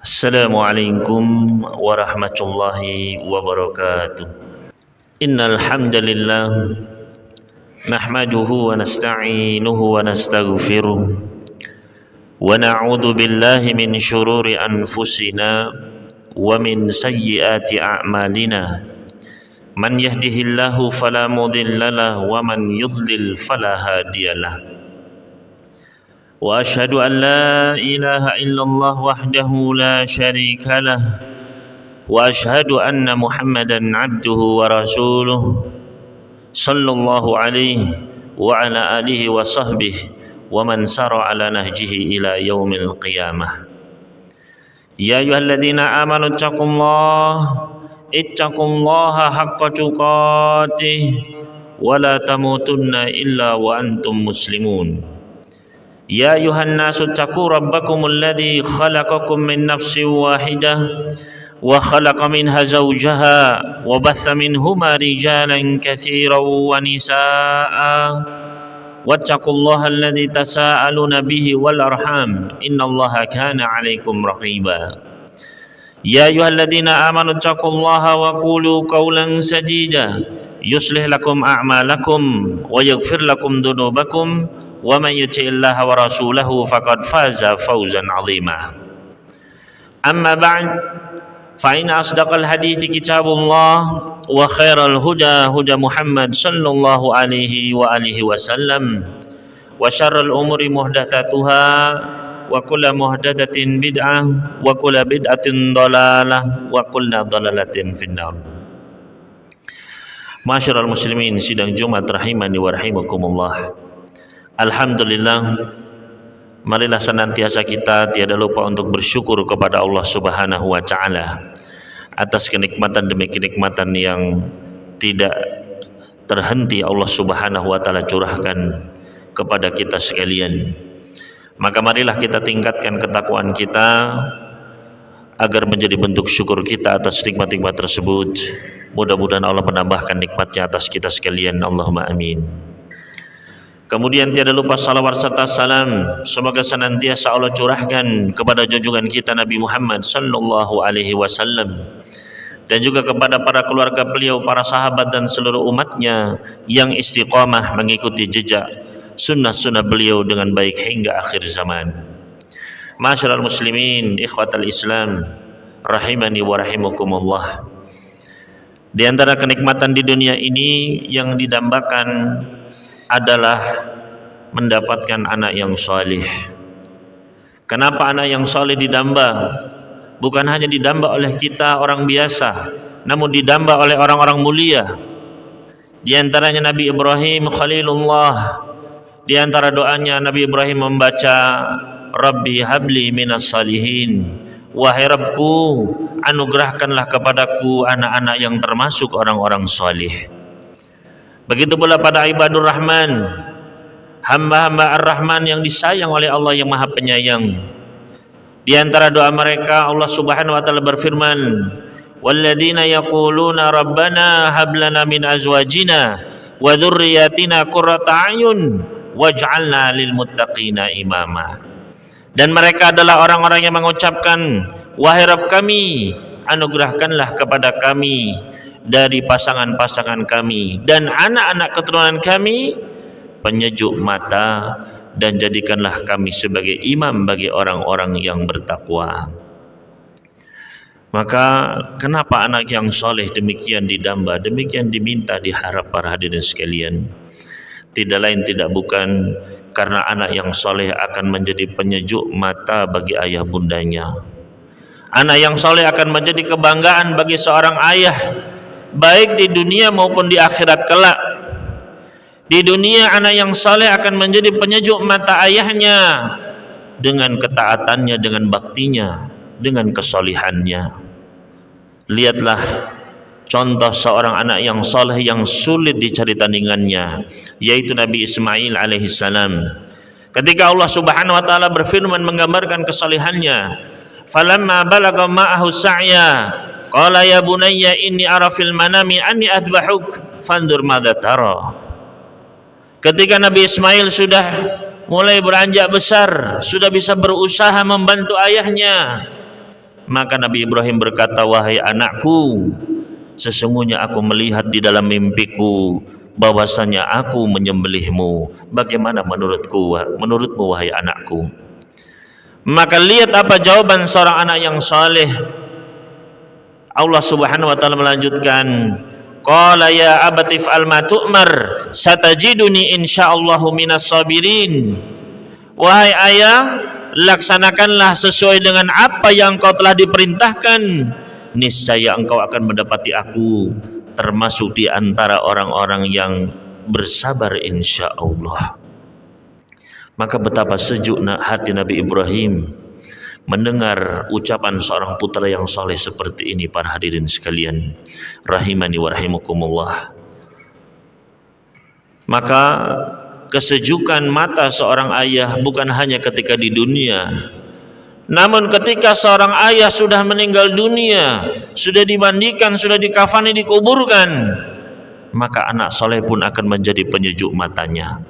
Assalamualaikum warahmatullahi wabarakatuh. Innal hamdalillah nahmaduhu wa nasta'inuhu wa nastaghfiruh wa na'udzu billahi min shururi anfusina wa min sayyiati a'malina. Man yahdihillahu fala mudhillalah wa man yudlil fala hadiyalah. وأشهد أن لا إله إلا الله وحده لا شريك له وأشهد أن محمدا عبده ورسوله صلى الله عليه وعلى آله وصحبه ومن سار على نهجه إلى يوم القيامة. يا أيها الذين آمنوا اتقوا الله حق تقاته ولا تموتن إلا وأنتم مسلمون. يا أيها الناس اتقوا ربكم الذي خلقكم من نفس واحدة وخلق منها زوجها وبث منهما رجالا كثيرا ونساء واتقوا الله الذي تساءلون به والأرحام إن الله كان عليكم رقيبا. يا أيها الذين آمنوا اتقوا الله وقولوا قولا سديدا يصلح لكم أعمالكم ويغفر لكم ذنوبكم ومن يطع الله ورسوله فقد فاز فوزا عظيما. أما بعد فإن أصدق الحديث كتاب الله وخير الهدى هدى محمد صلى الله عليه وآله وسلم وشر الأمور محدثاتها وكل محدثة بدعة وكل بدعة ضلالة وكل ضلالة في النار. Masyarul muslimin, sidang Jumat rahimani wa rahimakumullah. Alhamdulillah, marilah senantiasa kita tiada lupa untuk bersyukur kepada Allah Subhanahu wa taala atas kenikmatan demi kenikmatan yang tidak terhenti Allah Subhanahu wa taala curahkan kepada kita sekalian. Maka marilah kita tingkatkan ketakwaan kita agar menjadi bentuk syukur kita atas nikmat-nikmat tersebut. Mudah-mudahan Allah menambahkan nikmatnya atas kita sekalian. Allahumma amin. Kemudian tiada lupa salawat serta salam semoga senantiasa Allah curahkan kepada junjungan kita Nabi Muhammad sallallahu alaihi wasallam dan juga kepada para keluarga beliau, para sahabat dan seluruh umatnya yang istiqamah mengikuti jejak sunnah-sunnah beliau dengan baik hingga akhir zaman. Masyarul muslimin, ikhwatal Islam rahimani wa rahimakumullah. Di antara kenikmatan di dunia ini yang didambakan adalah mendapatkan anak yang saleh. Kenapa anak yang saleh didamba? Bukan hanya didamba oleh kita orang biasa, namun didamba oleh orang-orang mulia. Di antaranya Nabi Ibrahim Khalilullah. Di antara doanya Nabi Ibrahim membaca Rabbi habli minas salihin. Wahai Rabbku, anugerahkanlah kepadaku anak-anak yang termasuk orang-orang saleh. Begitu pula pada ibadur Rahman, hamba-hamba Ar-Rahman yang disayang oleh Allah yang Maha Penyayang. Di antara doa mereka Allah Subhanahu wa taala berfirman, "Walladzina yaquluna rabbana hab lana min azwajina wa dzurriyyatina qurrata a'yun waj'alna lil muttaqina imama." Dan mereka adalah orang-orang yang mengucapkan, "Wahai Rabb kami, anugerahkanlah kepada kami dari pasangan-pasangan kami dan anak-anak keturunan kami penyejuk mata, dan jadikanlah kami sebagai imam bagi orang-orang yang bertakwa." Maka kenapa anak yang soleh demikian didamba, demikian diminta, diharap para hadirin sekalian? Tidak lain tidak bukan karena anak yang soleh akan menjadi penyejuk mata bagi ayah bundanya. Anak yang soleh akan menjadi kebanggaan bagi seorang ayah, baik di dunia maupun di akhirat kelak. Di dunia anak yang saleh akan menjadi penyejuk mata ayahnya dengan ketaatannya, dengan baktinya, dengan kesolihannya. Lihatlah contoh seorang anak yang saleh yang sulit dicari tandingannya, yaitu Nabi Ismail alaihissalam. Ketika Allah Subhanahu wa taala berfirman menggambarkan kesalihannya, "Falamma balagha ma'ahu sa'ya qala ya bunayya inni ara fil manami anni adbahuk fandur madza tara." Ketika Nabi Ismail sudah mulai beranjak besar, sudah bisa berusaha membantu ayahnya, Maka Nabi Ibrahim berkata, wahai anakku, sesungguhnya aku melihat di dalam mimpiku bahwasanya aku menyembelihmu. Bagaimana menurutmu wahai anakku? Maka lihat apa jawaban seorang anak yang saleh. Allah Subhanahu wa taala melanjutkan, qala ya abati fa'al ma tu'mar satajiduni insyaallahu minas sabirin. Wahai ayah, laksanakanlah sesuai dengan apa yang engkau telah diperintahkan, niscaya engkau akan mendapati aku termasuk di antara orang-orang yang bersabar insyaallah. Maka betapa sejuk hati Nabi Ibrahim mendengar ucapan seorang putra yang soleh seperti ini. Para hadirin sekalian rahimani wa rahimakumullah. Maka kesejukan mata seorang ayah bukan hanya ketika di dunia, namun ketika seorang ayah sudah meninggal dunia, sudah dimandikan, sudah dikafani, dikuburkan, maka anak soleh pun akan menjadi penyejuk matanya.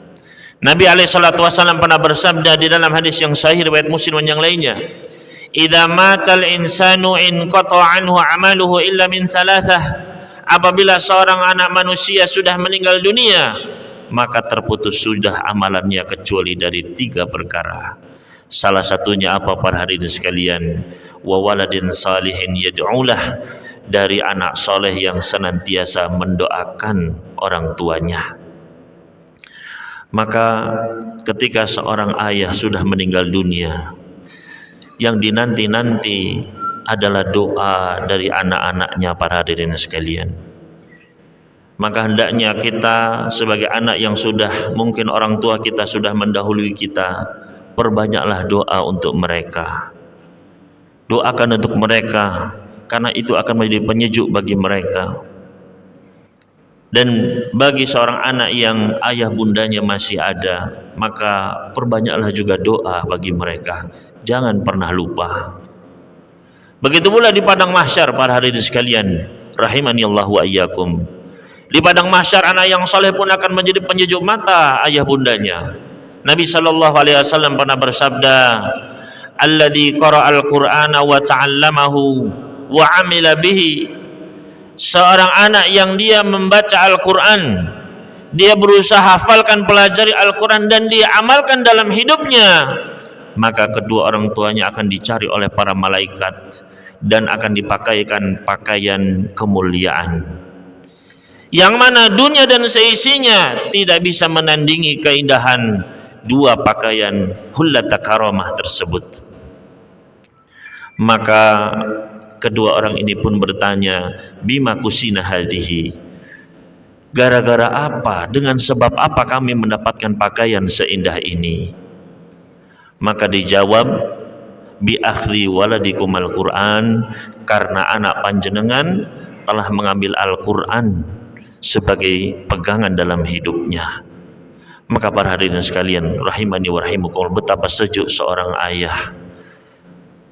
Nabi SAW pernah bersabda di dalam hadis yang sahih riwayat Muslim dan yang lainnya, idza matal insanu in qata'a anhu amaluhu illa min thalathah. Apabila seorang anak manusia sudah meninggal dunia, maka terputus sudah amalannya kecuali dari 3 perkara. Salah satunya apa para hadirin sekalian? Wa waladin salihin yad'ulah, dari anak soleh yang senantiasa mendoakan orang tuanya. Maka ketika seorang ayah sudah meninggal dunia, yang dinanti-nanti adalah doa dari anak-anaknya para hadirin sekalian. Maka hendaknya kita sebagai anak yang sudah, mungkin orang tua kita sudah mendahului kita, perbanyaklah doa untuk mereka. Doakan untuk mereka, karena itu akan menjadi penyejuk bagi mereka. Dan bagi seorang anak yang ayah bundanya masih ada, maka perbanyaklah juga doa bagi mereka. Jangan pernah lupa. Begitu pula di padang mahsyar para hadirin sekalian rahimani Allah wa iyyakum. Di padang mahsyar anak yang saleh pun akan menjadi penyejuk mata ayah bundanya. Nabi sallallahu alaihi wasallam pernah bersabda, alladzi qara'al qur'ana wa ta'allamahu wa 'amila bihi. Seorang anak yang dia membaca Al-Quran, dia berusaha hafalkan, pelajari Al-Quran, dan dia amalkan dalam hidupnya, maka kedua orang tuanya akan dicari oleh para malaikat dan akan dipakaikan pakaian kemuliaan, yang mana dunia dan seisinya tidak bisa menandingi keindahan 2 pakaian hullata karamah tersebut. Maka kedua orang ini pun bertanya, bima kusina hadhihi, gara-gara apa, dengan sebab apa kami mendapatkan pakaian seindah ini? Maka dijawab, bi akhli waladikum al-Quran, karena anak panjenengan telah mengambil Al-Quran sebagai pegangan dalam hidupnya. Maka para hadirin sekalian rahimani wa rahimakumullah, betapa sejuk seorang ayah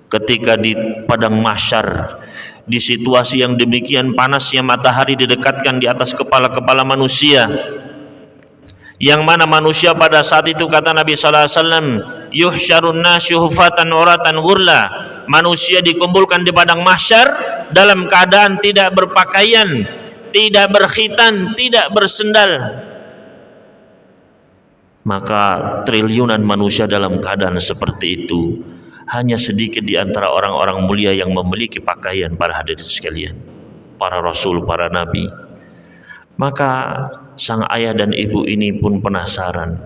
ketika di padang mahsyar, di situasi yang demikian panasnya matahari didekatkan di atas kepala-kepala manusia, yang mana manusia pada saat itu kata Nabi sallallahu alaihi wasallam, yuhsyarun nasyu hufatan uratan ghurla, manusia dikumpulkan di padang mahsyar dalam keadaan tidak berpakaian, tidak berkhitan, tidak bersendal. Maka triliunan manusia dalam keadaan seperti itu, hanya sedikit di antara orang-orang mulia yang memiliki pakaian para hadirin sekalian, para rasul, para nabi. Maka sang ayah dan ibu ini pun penasaran,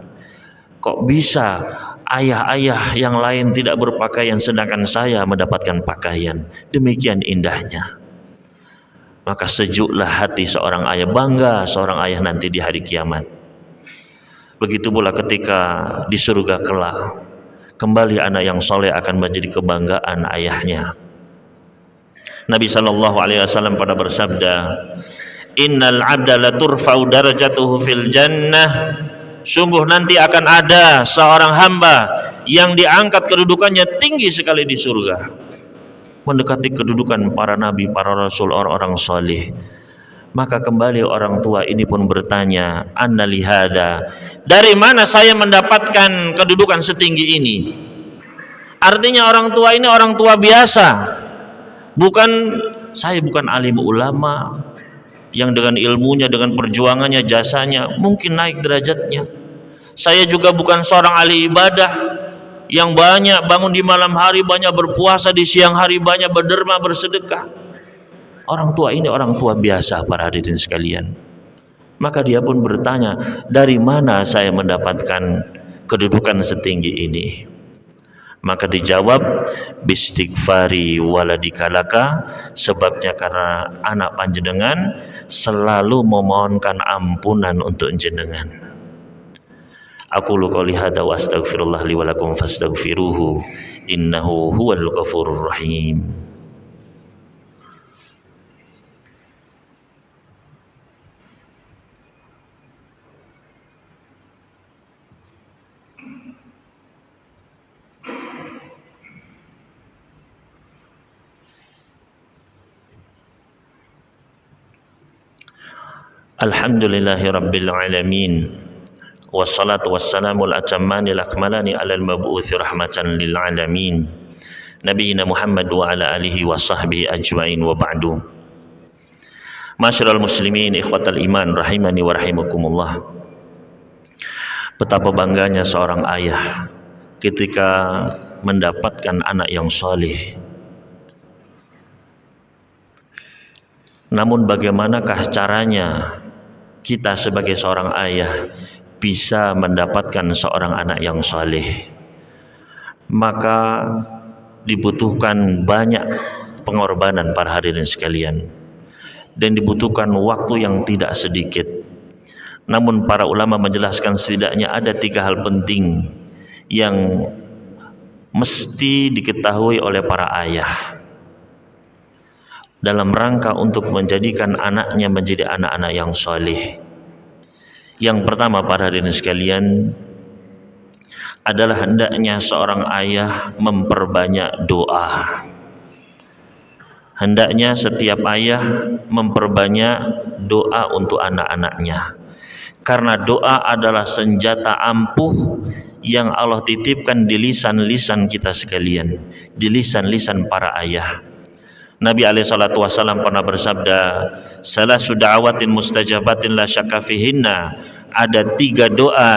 kok bisa ayah-ayah yang lain tidak berpakaian sedangkan saya mendapatkan pakaian demikian indahnya. Maka sejuklah hati seorang ayah, bangga seorang ayah nanti di hari kiamat. Begitu pula ketika di surga kelak, kembali anak yang soleh akan menjadi kebanggaan ayahnya. Nabi sallallahu alaihi wasallam pada bersabda, innal abda la turfa'u darajatuhu fil jannah, sungguh nanti akan ada seorang hamba yang diangkat kedudukannya tinggi sekali di surga, mendekati kedudukan para nabi, para rasul, orang-orang soleh. Maka kembali orang tua ini pun bertanya, anna lihada, dari mana saya mendapatkan kedudukan setinggi ini? Artinya orang tua ini orang tua biasa, Bukan, saya bukan alim ulama yang dengan ilmunya, dengan perjuangannya, jasanya mungkin naik derajatnya. Saya juga bukan seorang ahli ibadah yang banyak bangun di malam hari, banyak berpuasa di siang hari, banyak berderma, bersedekah. Orang tua ini orang tua biasa, para hadirin sekalian. Maka dia pun bertanya, dari mana saya mendapatkan kedudukan setinggi ini? Maka dijawab, bistighfari waladikalaka, sebabnya karena anak panjenengan selalu memohonkan ampunan untuk jenengan. Aqulu qouli hadza wa astaghfirullah li wa lakum fastaghfiruhu innahu huwal ghafurur rahim. Alhamdulillahi rabbil alamin, wassalatu wassalamu al-atammanil akmalani alal mab'uthi rahmatan lil alamin, nabiyina Muhammad wa ala alihi wa sahbihi ajmain, wa ba'du. Masyiral muslimin, ikhwatal iman, rahimani wa rahimakumullah. Betapa bangganya seorang ayah ketika mendapatkan anak yang saleh. Namun bagaimanakah caranya kita sebagai seorang ayah bisa mendapatkan seorang anak yang saleh? Maka dibutuhkan banyak pengorbanan, para hadirin sekalian, dan dibutuhkan waktu yang tidak sedikit. Namun para ulama menjelaskan setidaknya ada 3 hal penting yang mesti diketahui oleh para ayah dalam rangka untuk menjadikan anaknya menjadi anak-anak yang saleh. Yang pertama, para hadirin sekalian, adalah hendaknya seorang ayah memperbanyak doa. Hendaknya setiap ayah memperbanyak doa untuk anak-anaknya, karena doa adalah senjata ampuh yang Allah titipkan di lisan-lisan kita sekalian, di lisan-lisan para ayah. Nabi SAW pernah bersabda, salasu da'awatin mustajabatin la syakka fihinna, ada 3 doa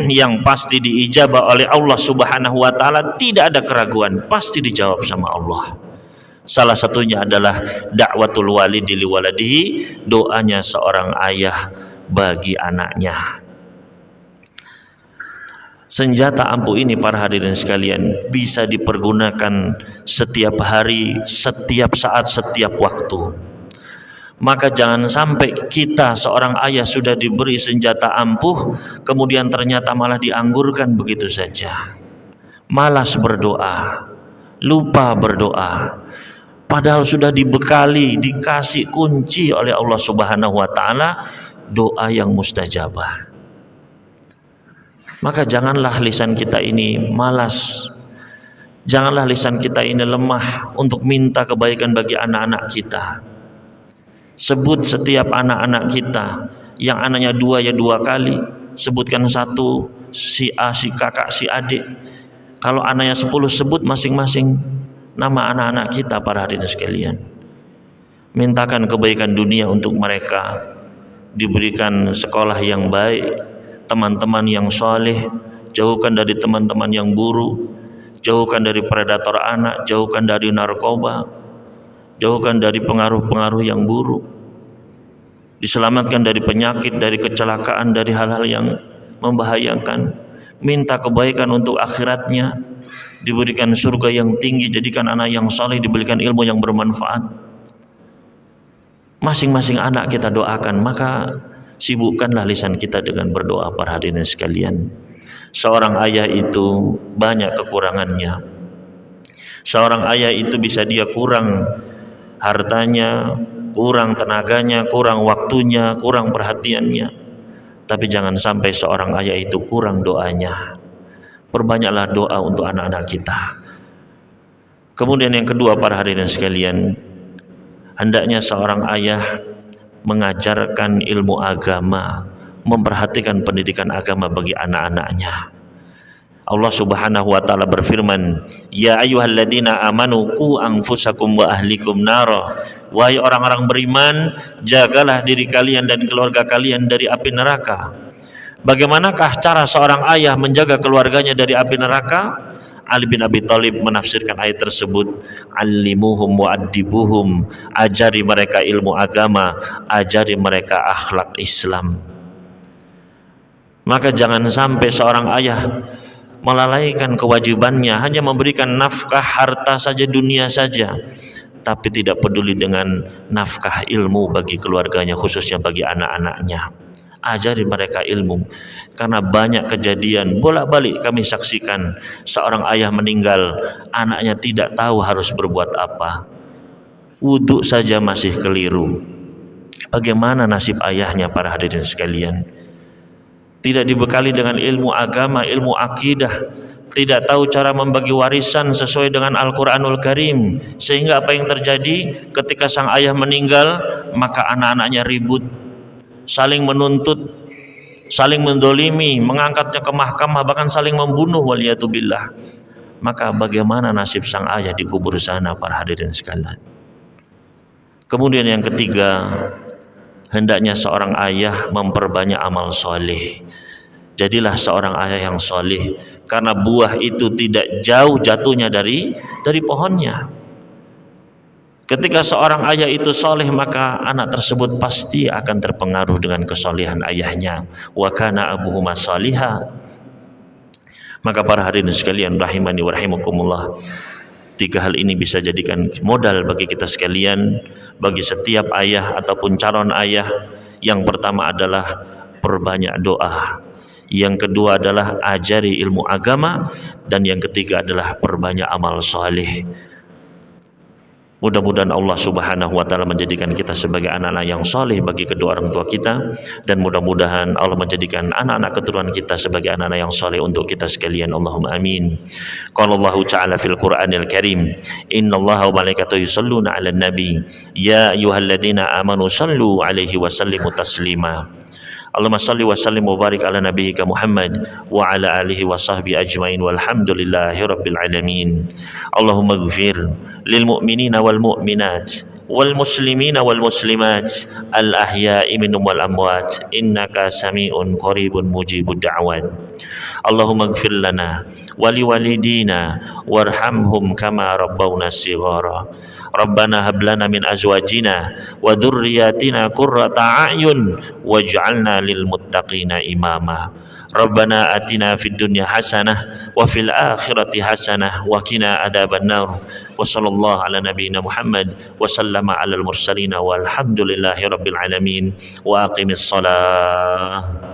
yang pasti diijabah oleh Allah Subhanahu wa taala, tidak ada keraguan, pasti dijawab sama Allah. Salah satunya adalah da'watul walidi li waladihi, doanya seorang ayah bagi anaknya. Senjata ampuh ini, para hadirin sekalian, bisa dipergunakan setiap hari, setiap saat, setiap waktu. Maka jangan sampai kita seorang ayah sudah diberi senjata ampuh, kemudian ternyata malah dianggurkan begitu saja. Malas berdoa, lupa berdoa, padahal sudah dibekali, dikasih kunci oleh Allah Subhanahu wa taala doa yang mustajabah. Maka janganlah lisan kita ini malas, janganlah lisan kita ini lemah untuk minta kebaikan bagi anak-anak kita. Sebut setiap anak-anak kita, yang anaknya 2 ya 2 kali, sebutkan 1, si A, si kakak, si adik. Kalau anaknya 10, sebut masing-masing nama anak-anak kita, para hadirin sekalian. Mintakan kebaikan dunia untuk mereka, diberikan sekolah yang baik, teman-teman yang saleh, jauhkan dari teman-teman yang buruk, jauhkan dari predator anak, jauhkan dari narkoba, jauhkan dari pengaruh-pengaruh yang buruk, diselamatkan dari penyakit, dari kecelakaan, dari hal-hal yang membahayakan. Minta kebaikan untuk akhiratnya, diberikan surga yang tinggi, jadikan anak yang saleh, diberikan ilmu yang bermanfaat. Masing-masing anak kita doakan, maka sibukkanlah lisan kita dengan berdoa, para hadirin sekalian. Seorang ayah itu banyak kekurangannya. Seorang ayah itu bisa dia kurang hartanya, kurang tenaganya, kurang waktunya, kurang perhatiannya. Tapi jangan sampai seorang ayah itu kurang doanya. Perbanyaklah doa untuk anak-anak kita. Kemudian yang kedua, para hadirin sekalian, hendaknya seorang ayah mengajarkan ilmu agama, memperhatikan pendidikan agama bagi anak-anaknya. Allah Subhanahu wa taala berfirman, "Ya ayyuhalladzina amanu qu anfusakum wa ahlikum nara." Wahai orang-orang beriman, jagalah diri kalian dan keluarga kalian dari api neraka. Bagaimanakah cara seorang ayah menjaga keluarganya dari api neraka? Ali bin Abi Thalib menafsirkan ayat tersebut, "Allimuhum wa addibuhum." Ajari mereka ilmu agama, ajari mereka akhlak Islam. Maka jangan sampai seorang ayah melalaikan kewajibannya, hanya memberikan nafkah harta saja, dunia saja, tapi tidak peduli dengan nafkah ilmu bagi keluarganya, khususnya bagi anak-anaknya. Ajari mereka ilmu, karena banyak kejadian bolak-balik kami saksikan, seorang ayah meninggal, anaknya tidak tahu harus berbuat apa, wudhu saja masih keliru. Bagaimana nasib ayahnya para hadirin sekalian? Tidak dibekali dengan ilmu agama, ilmu akidah, tidak tahu cara membagi warisan sesuai dengan Al-Quranul Karim, sehingga apa yang terjadi ketika sang ayah meninggal, maka anak-anaknya ribut, saling menuntut, saling mendolimi, mengangkatnya ke mahkamah, bahkan saling membunuh, waliyatubillah. Maka bagaimana nasib sang ayah di kubur sana para hadirin sekalian? Kemudian yang ketiga, hendaknya seorang ayah memperbanyak amal soleh. Jadilah seorang ayah yang soleh, karena buah itu tidak jauh jatuhnya dari pohonnya. Ketika seorang ayah itu soleh, maka anak tersebut pasti akan terpengaruh dengan kesolehan ayahnya. Wa kana abuhuma sholiha. Maka para hadirin sekalian rahimani wa rahimakumullah, tiga hal ini bisa jadikan modal bagi kita sekalian, bagi setiap ayah ataupun calon ayah. Yang pertama adalah perbanyak doa, yang kedua adalah ajari ilmu agama, dan yang ketiga adalah perbanyak amal soleh. Mudah-mudahan Allah Subhanahu wa taala menjadikan kita sebagai anak-anak yang soleh bagi kedua orang tua kita, dan mudah-mudahan Allah menjadikan anak-anak keturunan kita sebagai anak-anak yang soleh untuk kita sekalian. Allahumma amin. Qala Allah ta'ala fil Qur'anil Karim, "Innallaha wa malaikatahu yusholluna 'alan nabi, ya ayyuhalladzina amanu shallu 'alaihi wa sallimu taslima." Allahumma salli wa sallim wa barik ala nabiyyika Muhammad wa ala alihi wa sahbihi ajmain walhamdulillahi rabbil alamin. Allahumma ighfir lil mu'minina wal mu'minat wal muslimina wal muslimat al ahya'i minhum wal amwat innaka sami'un qaribun mujibud da'wat. Allahumma ighfir lana wa liwalidina warhamhum kama rabbawna shighara. Rabbana hab lana min azwajina wa dhurriyyatina qurrata a'yun waj'alna lil muttaqina imama. Rabbana atina fid dunya hasanah wa fil akhirati hasanah wa qina adzabannar. Wa sallallahu ala nabiyyina Muhammad wa sallama alal mursalin walhamdulillahi rabbil alamin. Wa aqimis shalah.